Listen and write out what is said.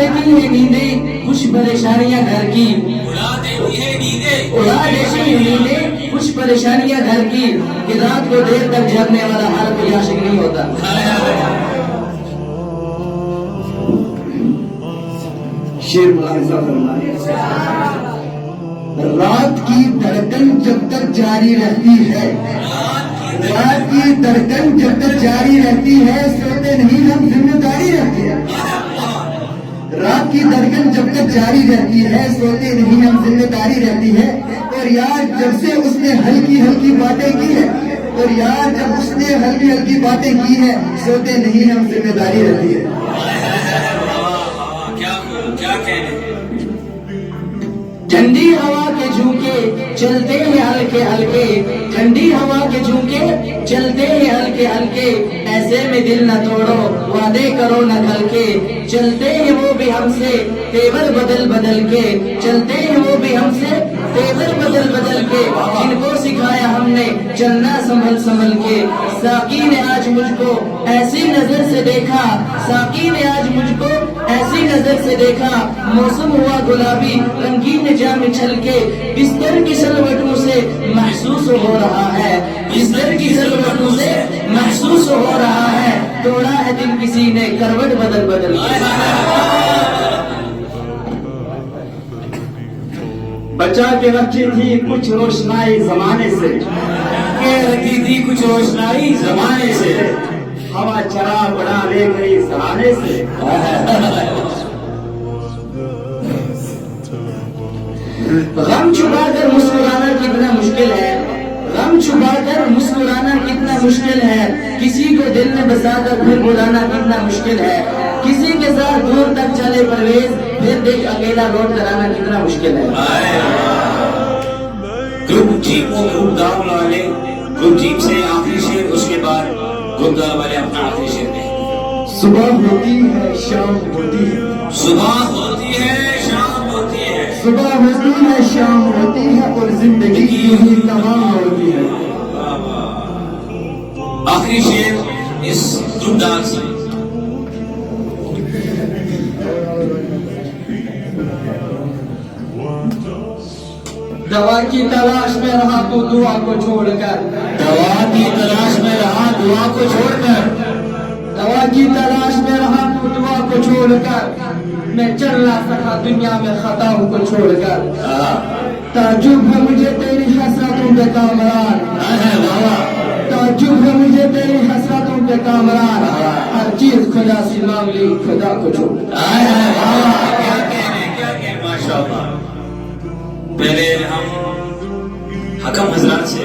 دیتی ہے نیندیں کچھ پریشانیاں گھر کی، اڑا دیتی ہے نیندیں کچھ پریشانیاں گھر کی، کہ رات کو دیر تک جگنے والا ہر کوئی عاشق نہیں ہوتا۔ شیر ملاحظہ فرمائے، رات کی دھڑکن جب تک جاری رہتی ہے، رات کی دھڑکن جب تک جاری رہتی ہے، سوتے نہیں ہم ذمہ داری رہتے ہیں۔ رات کی دھڑکن جب تک جاری رہتی ہے، سوتے نہیں ہم ذمہ داری رہتی ہے۔ اور یار جب سے اس نے ہلکی ہلکی باتیں کی ہے، اور یار جب اس نے ہلکی ہلکی باتیں کی ہے، سوتے نہیں ہم ذمہ داری رہتی ہے۔ ٹھنڈی ہوا کے جھونکے چلتے ہیں ہلکے ہلکے، ٹھنڈی ہوا کے جھونکے چلتے ہیں ہلکے ہلکے، ایسے میں دل نہ توڑو وعدے کرو نہ کھل کے، چلتے ہیں وہ بھی ہم سے تیور بدل بدل کے، چلتے ہیں وہ بھی ہم سے تیور بدل بدل کے، جن کو سکھایا ہم نے چلنا سنبھل سنبھل کے۔ ساقی نے آج مجھ کو ایسی نظر سے دیکھا، ساقی نے آج مجھ کو ایسی نظر سے دیکھا، موسم ہوا گلابی رنگین جام چھل کے، بستر کی سلوٹوں سے محسوس ہو رہا ہے، بستر کی سلوٹوں سے محسوس ہو رہا ہے، توڑا ہے دل کسی نے کروٹ بدل بدل کے۔ بچا کے رکھی تھی کچھ روشنائی زمانے سے، کہ رکھی تھی کچھ روشنائی زمانے سے، ہوا چرا بنا لے گئی سہانے سے۔ غم چھپا کر مسکرانا کتنا مشکل ہے، غم چھپا کر مسکرانا کتنا مشکل ہے، کسی کو دل میں بسا کر پھر بلانا کتنا مشکل ہے، کسی کے ساتھ دور تک چلے پرویز پھر دیکھ اکیلا لوٹ کر آنا کتنا مشکل ہے۔ گروپ جیپوں گروپ داؤ والے گروپ جیپ سے آخری شیر، اس کے بعد گروپ داؤ والے اپنا آخری شیر دیں۔ صبح ہوتی ہے شام ہوتی ہے، صبح ہوتی ہے شام ہوتی ہے، صبح ہوتی ہے شام ہوتی ہے، اور زندگی یوں ہی تمام ہوتی ہے۔ آخری شیر اس گروپ ڈانس سے۔ دوا کی تلاش میں رہا تو دعا کو چھوڑ کر، دوا کی تلاش میں رہا دعا کو چھوڑ کر، دوا کی تلاش میں رہا تو دعا کو چھوڑ کر، میں چل نہ سکا دنیا میں خطاؤں کو چھوڑ کر، تعجب ہے مجھے تیری حسرتوں پہ کامران، تعجب ہے مجھے تیری حسرتوں پہ کامران، ہر چیز خدا سے مانگ لی خدا کو چھوڑ کر۔ کیا کہنے ماشاء اللہ۔ پہلے ہم حکم حضرات سے